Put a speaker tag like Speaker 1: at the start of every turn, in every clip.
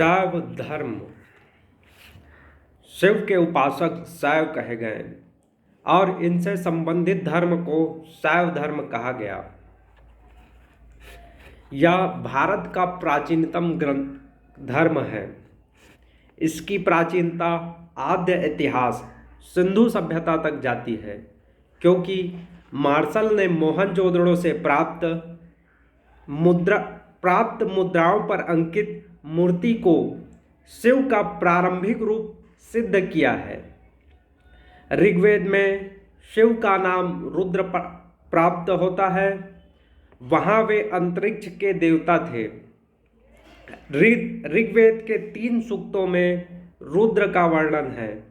Speaker 1: शैव धर्म। शिव के उपासक शैव कहे गए और इनसे संबंधित धर्म को शैव धर्म कहा गया। यह भारत का प्राचीनतम ग्रंथ धर्म है। इसकी प्राचीनता आद्य इतिहास सिंधु सभ्यता तक जाती है, क्योंकि मार्शल ने मोहनजोदड़ो से प्राप्त मुद्राओं पर अंकित मूर्ति को शिव का प्रारंभिक रूप सिद्ध किया है। ऋग्वेद में शिव का नाम रुद्र प्राप्त होता है। वहाँ वे अंतरिक्ष के देवता थे। ऋग्वेद के 3 सूक्तों में रुद्र का वर्णन है।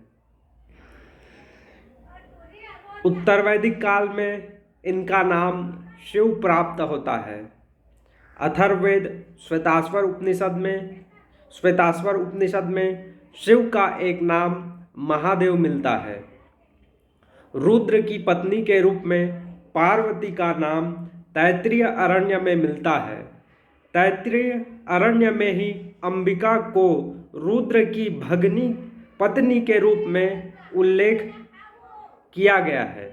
Speaker 1: उत्तरवैदिक काल में इनका नाम शिव प्राप्त होता है। अथर्ववेद श्वेताश्वर उपनिषद में शिव का एक नाम महादेव मिलता है। रुद्र की पत्नी के रूप में पार्वती का नाम तैत्तिरीय अरण्य में मिलता है। तैत्तिरीय अरण्य में ही अंबिका को रुद्र की पत्नी के रूप में उल्लेख किया गया है।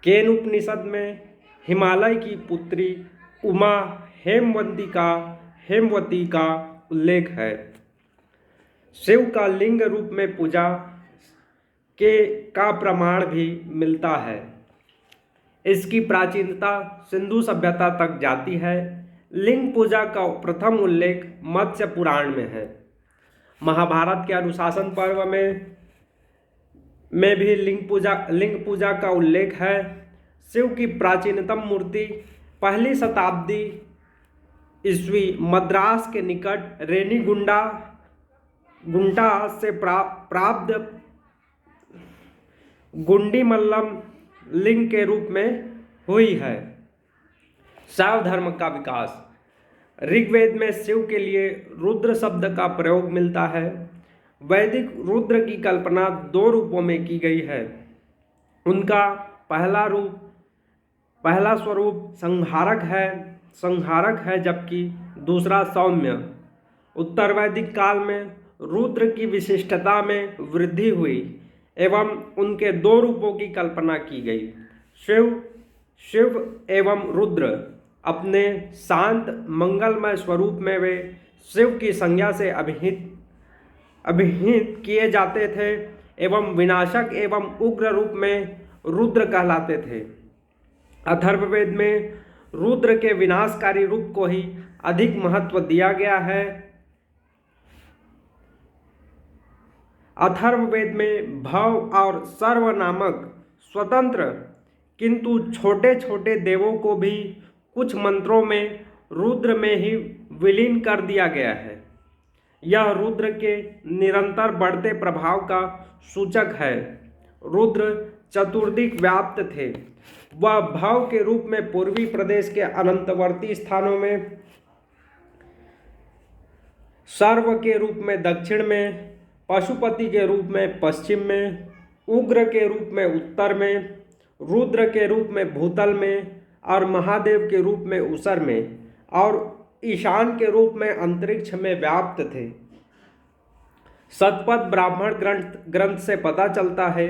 Speaker 1: केन उपनिषद में हिमालय की पुत्री उमा हेमवती का उल्लेख है। शिव का लिंग रूप में पूजा का प्रमाण भी मिलता है। इसकी प्राचीनता सिंधु सभ्यता तक जाती है। लिंग पूजा का प्रथम उल्लेख मत्स्य पुराण में है। महाभारत के अनुशासन पर्व में भी लिंग पूजा का उल्लेख है। शिव की प्राचीनतम मूर्ति 1ली शताब्दी ईस्वी मद्रास के निकट रेनीगुंटा से प्राप्त गुंडीमल्लम लिंग के रूप में हुई है। शैव धर्म का विकास। ऋग्वेद में शिव के लिए रुद्र शब्द का प्रयोग मिलता है। वैदिक रुद्र की कल्पना 2 रूपों में की गई है। उनका पहला स्वरूप संहारक है, जबकि दूसरा सौम्य। उत्तरवैदिक काल में रुद्र की विशिष्टता में वृद्धि हुई एवं उनके 2 रूपों की कल्पना की गई। शिव एवं रुद्र अपने शांत मंगलमय स्वरूप में वे शिव की संज्ञा से अभिहित किए जाते थे एवं विनाशक एवं उग्र रूप में रुद्र कहलाते थे। अथर्ववेद में रुद्र के विनाशकारी रूप को ही अधिक महत्व दिया गया है। अथर्ववेद में भव और सर्व नामक स्वतंत्र किंतु छोटे छोटे देवों को भी कुछ मंत्रों में रुद्र में ही विलीन कर दिया गया है। यह रुद्र के निरंतर बढ़ते प्रभाव का सूचक है। रुद्र चतुर्दिक व्याप्त थे। वह भव के रूप में पूर्वी प्रदेश के अनंतवर्ती स्थानों में, सर्व के रूप में दक्षिण में, पशुपति के रूप में पश्चिम में, उग्र के रूप में उत्तर में, रुद्र के रूप में भूतल में और महादेव के रूप में उसर में और ईशान के रूप में अंतरिक्ष में व्याप्त थे। शतपथ ब्राह्मण ग्रंथ से पता चलता है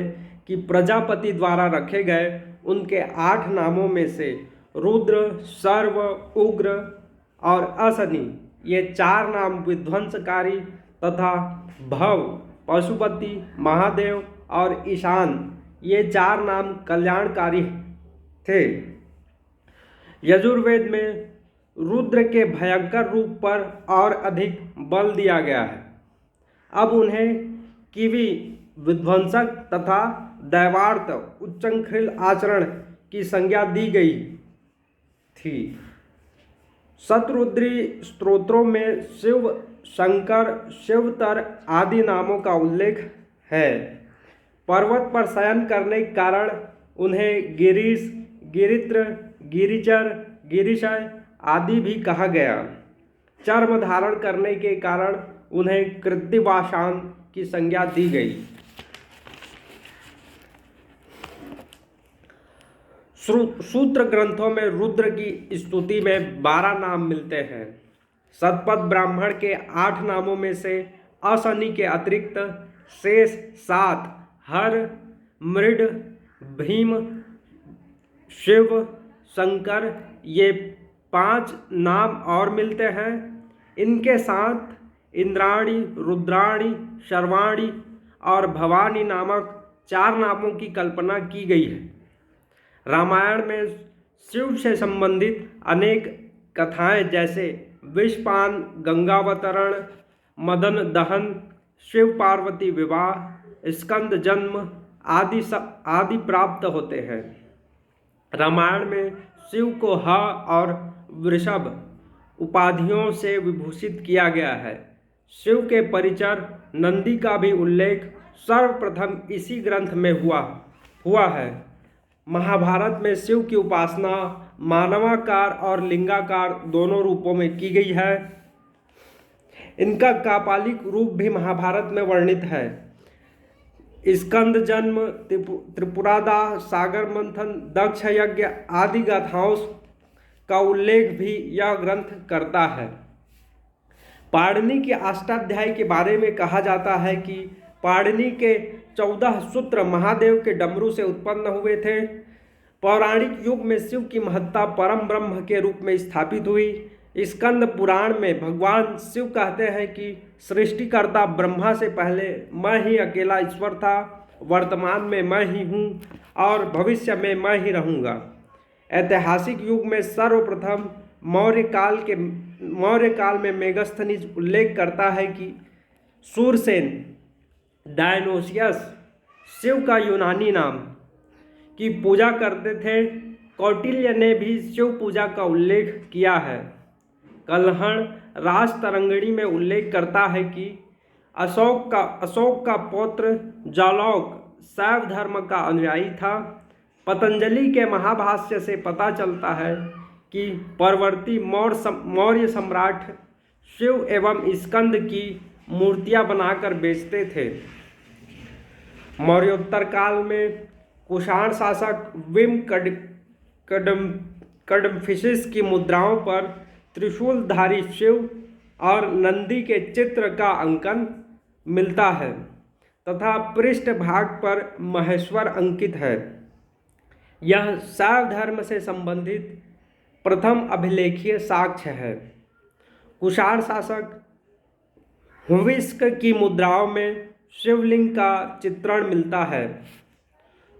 Speaker 1: कि प्रजापति द्वारा रखे गए उनके 8 नामों में से रुद्र, सर्व, उग्र और असनि ये 4 नाम विध्वंसकारी तथा भव, पशुपति, महादेव और ईशान ये 4 नाम कल्याणकारी थे। यजुर्वेद में रुद्र के भयंकर रूप पर और अधिक बल दिया गया है। अब उन्हें किवी विध्वंसक तथा दैवार्त उच्चंखिल आचरण की संज्ञा दी गई थी। शतरुद्री स्तोत्रों में शिव, शंकर, शिवतर आदि नामों का उल्लेख है। पर्वत पर शयन करने के कारण उन्हें गिरीश, गिरित्र, गिरिचर, गिरिशय आदि भी कहा गया। चर्म धारण करने के कारण उन्हें कृत्तिवासान की संज्ञा दी गई। सूत्र ग्रंथों में रुद्र की स्तुति में 12 नाम मिलते हैं। शतपथ ब्राह्मण के 8 नामों में से अशनि के अतिरिक्त शेष 7 हर, मृड, भीम, शिव, शंकर ये 5 नाम और मिलते हैं। इनके साथ इंद्राणी, रुद्राणी, शर्वाणी और भवानी नामक 4 नामों की कल्पना की गई है। रामायण में शिव से संबंधित अनेक कथाएं जैसे विषपान, गंगावतरण, मदन दहन, शिव पार्वती विवाह, स्कंद जन्म आदि प्राप्त होते हैं। रामायण में शिव को ह और वृषभ उपाधियों से विभूषित किया गया है। शिव के परिचर नंदी का भी उल्लेख सर्वप्रथम इसी ग्रंथ में हुआ है। महाभारत में शिव की उपासना मानवाकार और लिंगाकार दोनों रूपों में की गई है। इनका कापालिक रूप भी महाभारत में वर्णित है। स्कंद जन्म, त्रिपुरादाह, सागर मंथन, दक्ष यज्ञ आदि गाथाओं का उल्लेख भी यह ग्रंथ करता है। पाणिनि के अष्टाध्यायी के बारे में कहा जाता है कि पाणिनि के 14 सूत्र महादेव के डमरू से उत्पन्न हुए थे। पौराणिक युग में शिव की महत्ता परम ब्रह्म के रूप में स्थापित हुई। स्कंद पुराण में भगवान शिव कहते हैं कि सृष्टिकर्ता ब्रह्मा से पहले मैं ही अकेला ईश्वर था, वर्तमान में मैं ही हूँ और भविष्य में मैं ही रहूँगा। ऐतिहासिक युग में सर्वप्रथम मौर्य काल में मेगस्थनीज उल्लेख करता है कि सूरसेन डायनोसियस शिव का यूनानी नाम की पूजा करते थे। कौटिल्य ने भी शिव पूजा का उल्लेख किया है। कल्हण राजतरंगिणी में उल्लेख करता है कि अशोक का पौत्र जालौक शैव धर्म का अनुयायी था। पतंजलि के महाभाष्य से पता चलता है कि परवर्ती मौर्य सम्राट शिव एवं स्कंद की मूर्तियां बनाकर बेचते थे। मौर्योत्तर काल में कुषाण शासक विम कडम्फिशिस की मुद्राओं पर त्रिशूलधारी शिव और नंदी के चित्र का अंकन मिलता है तथा पृष्ठभाग पर महेश्वर अंकित है। यह शैव धर्म से संबंधित प्रथम अभिलेखीय साक्ष्य है। कुषाण शासक हुविस्क की मुद्राओं में शिवलिंग का चित्रण मिलता है।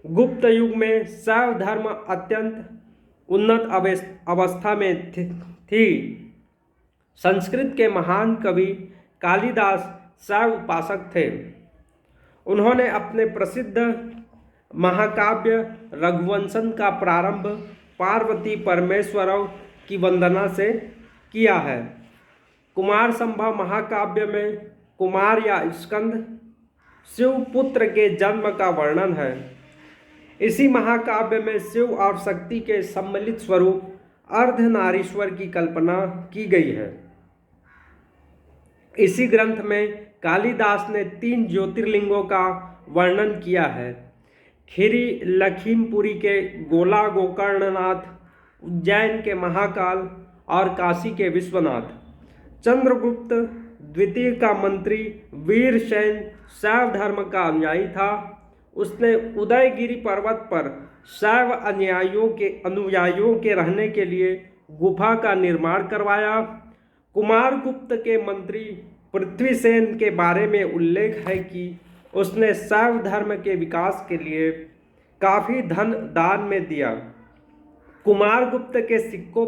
Speaker 1: गुप्त युग में शैव धर्म अत्यंत उन्नत अवस्था में थी। संस्कृत के महान कवि कालिदास शैव उपासक थे। उन्होंने अपने प्रसिद्ध महाकाव्य रघुवंशन का प्रारंभ पार्वती परमेश्वरों की वंदना से किया है। कुमार संभव महाकाव्य में कुमार या स्कंद शिव पुत्र के जन्म का वर्णन है। इसी महाकाव्य में शिव और शक्ति के सम्मिलित स्वरूप अर्धनारीश्वर की कल्पना की गई है। इसी ग्रंथ में कालिदास ने 3 ज्योतिर्लिंगों का वर्णन किया है। खीरी लखीमपुरी के गोला गोकर्णनाथ, उज्जैन के महाकाल और काशी के विश्वनाथ। चंद्रगुप्त द्वितीय का मंत्री वीरसेन शैव धर्म का अनुयायी था। उसने उदयगिरि पर्वत पर शैव अनुयायियों के रहने के लिए गुफा का निर्माण करवाया। कुमारगुप्त के मंत्री पृथ्वीसेन के बारे में उल्लेख है कि उसने शैव धर्म के विकास के लिए काफ़ी धन दान में दिया। कुमारगुप्त के सिक्कों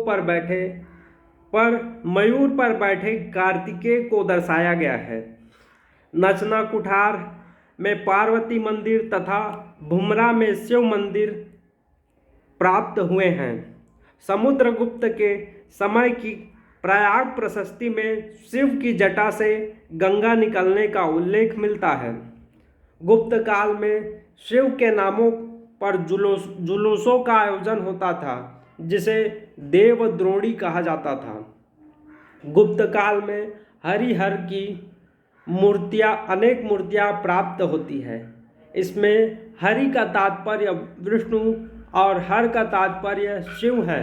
Speaker 1: पर मयूर पर बैठे कार्तिकेय को दर्शाया गया है। नचना कुठार में पार्वती मंदिर तथा भुमरा में शिव मंदिर प्राप्त हुए हैं। समुद्रगुप्त के समय की प्रयाग प्रशस्ति में शिव की जटा से गंगा निकलने का उल्लेख मिलता है। गुप्त काल में शिव के नामों पर जुलूसों का आयोजन होता था, जिसे देवद्रोणी कहा जाता था। गुप्त काल में हरिहर की अनेक मूर्तियां प्राप्त होती है। इसमें हरि का तात्पर्य विष्णु और हर का तात्पर्य शिव है।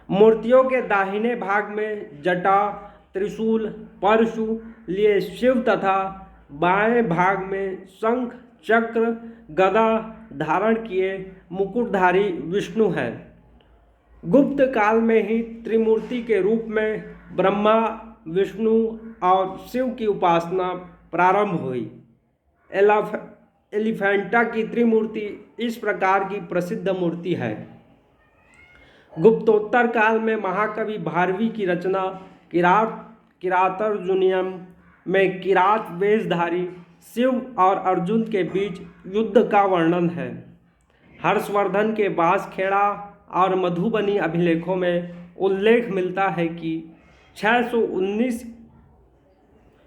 Speaker 1: मूर्तियों के दाहिने भाग में जटा, त्रिशूल, परशु लिए शिव तथा बाएं भाग में शंख, चक्र, गदा धारण किए मुकुटधारी विष्णु हैं। गुप्त काल में ही त्रिमूर्ति के रूप में ब्रह्मा, विष्णु और शिव की उपासना प्रारंभ हुई। एलिफेंटा की त्रिमूर्ति इस प्रकार की प्रसिद्ध मूर्ति है। गुप्तोत्तर काल में महाकवि भारवी की रचना किरातार्जुनीयम में किरात वेशधारी शिव और अर्जुन के बीच युद्ध का वर्णन है। हर्षवर्धन के बांसखेड़ा और मधुबनी अभिलेखों में उल्लेख मिलता है कि 619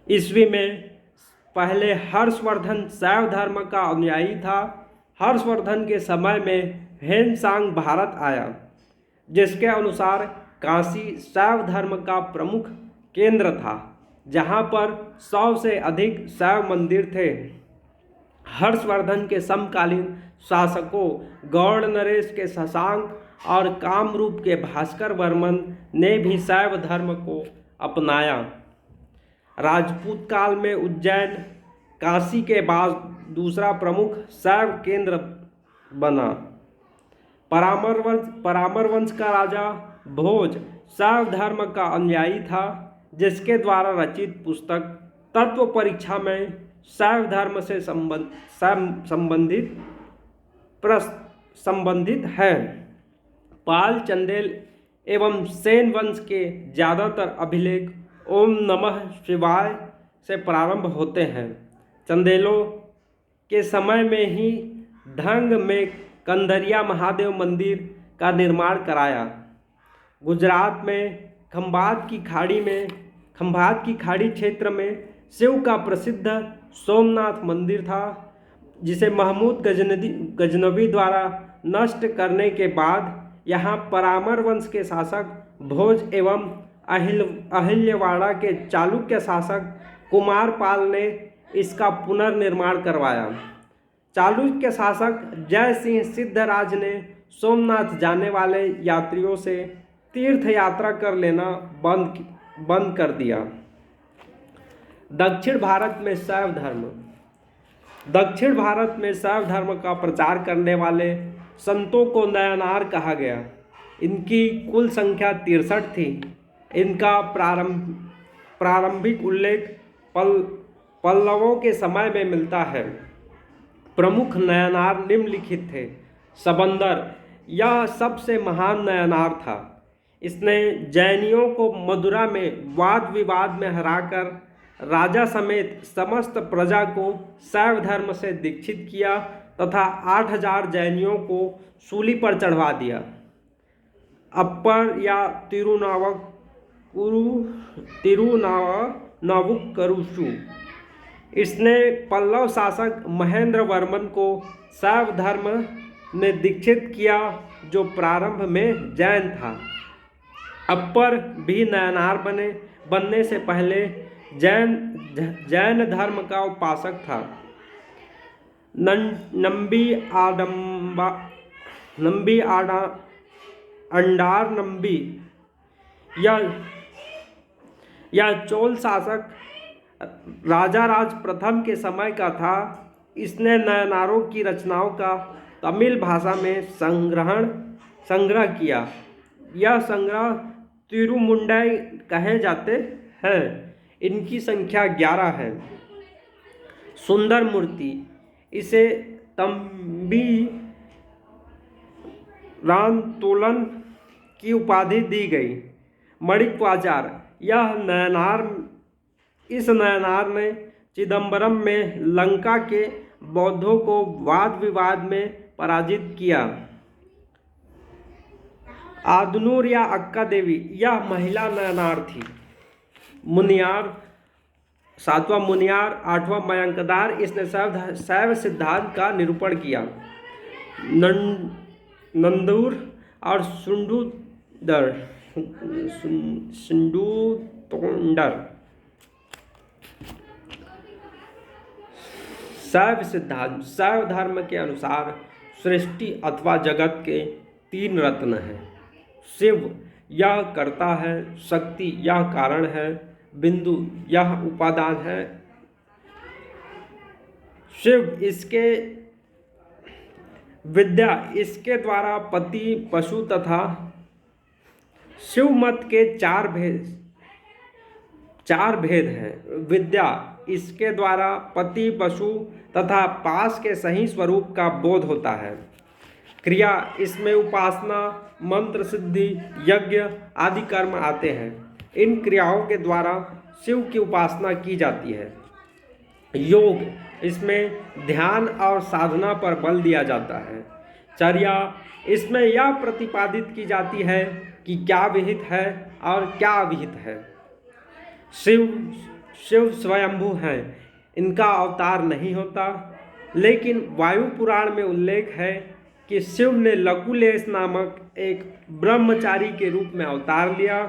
Speaker 1: ईस्वी में पहले हर्षवर्धन शैव धर्म का अनुयायी था। हर्षवर्धन के समय में हेनसांग भारत आया, जिसके अनुसार काशी शैव धर्म का प्रमुख केंद्र था, जहाँ पर 100 से अधिक शैव मंदिर थे। हर्षवर्धन के समकालीन शासकों गौड़ नरेश के शशांक और कामरूप के भास्कर वर्मन ने भी शैव धर्म को अपनाया। राजपूत काल में उज्जैन काशी के बाद दूसरा प्रमुख शैव केंद्र बना। परामर वंश का राजा भोज शैव धर्म का अनुयायी था, जिसके द्वारा रचित पुस्तक तत्व परीक्षा में शैव धर्म से संबंधित है। पाल, चंदेल एवं सेन वंश के ज़्यादातर अभिलेख ओम नमः शिवाय से प्रारंभ होते हैं। चंदेलों के समय में ही ढंग में कंदरिया महादेव मंदिर का निर्माण कराया। गुजरात में खंभात की खाड़ी क्षेत्र में शिव का प्रसिद्ध सोमनाथ मंदिर था, जिसे महमूद गजनवी द्वारा नष्ट करने के बाद यहाँ परामर वंश के शासक भोज एवं अहिल्यवाड़ा के चालुक्य शासक कुमारपाल ने इसका पुनर्निर्माण करवाया। चालुक्य शासक जय सिंह सिद्धराज ने सोमनाथ जाने वाले यात्रियों से तीर्थ यात्रा कर लेना बंद कर दिया। दक्षिण भारत में शैव धर्म का प्रचार करने वाले संतों को नयनार कहा गया। इनकी कुल संख्या 63 थी। इनका प्रारंभिक उल्लेख पल्लवों के समय में मिलता है। प्रमुख नयनार निम्नलिखित थे। सबंदर, यह सबसे महान नयनार था। इसने जैनियों को मदुरा में वाद विवाद में हराकर राजा समेत समस्त प्रजा को शैव धर्म से दीक्षित किया तथा 8000 जैनियों को सूली पर चढ़वा दिया। अप्पर या तिरुनावुक्करुशु, इसने पल्लव शासक महेंद्र वर्मन को शैव धर्म में दीक्षित किया, जो प्रारंभ में जैन था। अप्पर भी नयनार बनने से पहले जैन धर्म का उपासक था। अंडार नंबी यह चोल शासक राजाराज प्रथम के समय का था। इसने नयनारों की रचनाओं का तमिल भाषा में संग्रह किया। यह संग्रह तिरुमुंडई कहे जाते हैं। इनकी संख्या 11 है। सुंदर मूर्ति, इसे तंबी रानतोलन की उपाधि दी गई। मणिक्वाचार, इस नयनार ने चिदम्बरम में लंका के बौद्धों को वाद विवाद में पराजित किया। आदनूर या अक्का देवी, यह महिला नयनार थी। मुनियार, 7वां मुनियार, 8वां मयंकदार, इसने शैव सिद्धांत का निरूपण किया। नंदूर और सिंधुतोंडर, शैव सिद्धांत, शैव धर्म के अनुसार सृष्टि अथवा जगत के 3 रत्न हैं: शिव, यह कर्ता है, शक्ति यह कारण है, बिंदु यह उपादान है। शिव इसके विद्या इसके द्वारा पति पशु तथा शिव मत के चार भेद हैं। विद्या इसके द्वारा पति पशु तथा पास के सही स्वरूप का बोध होता है। क्रिया इसमें उपासना, मंत्र सिद्धि, यज्ञ आदि कर्म आते हैं। इन क्रियाओं के द्वारा शिव की उपासना की जाती है। योग इसमें ध्यान और साधना पर बल दिया जाता है। चर्या इसमें यह प्रतिपादित की जाती है कि क्या विहित है और क्या अविहित है। शिव स्वयंभू हैं, इनका अवतार नहीं होता, लेकिन वायु पुराण में उल्लेख है कि शिव ने लकुलेश नामक एक ब्रह्मचारी के रूप में अवतार लिया।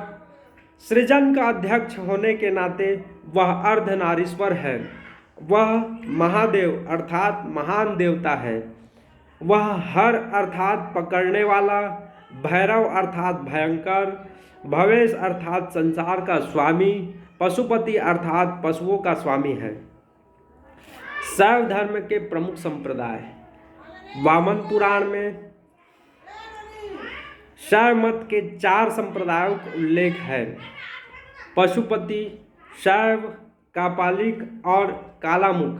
Speaker 1: सृजन का अध्यक्ष होने के नाते वह अर्धनारीश्वर है। वह महादेव अर्थात महान देवता है। वह हर अर्थात पकड़ने वाला, भैरव अर्थात भयंकर, भवेश अर्थात संसार का स्वामी, पशुपति अर्थात पशुओं का स्वामी है। शैव धर्म के प्रमुख संप्रदाय। वामन पुराण में शैव मत के 4 संप्रदायों का उल्लेख है। पशुपति, शैव, कापालिक और कालामुख।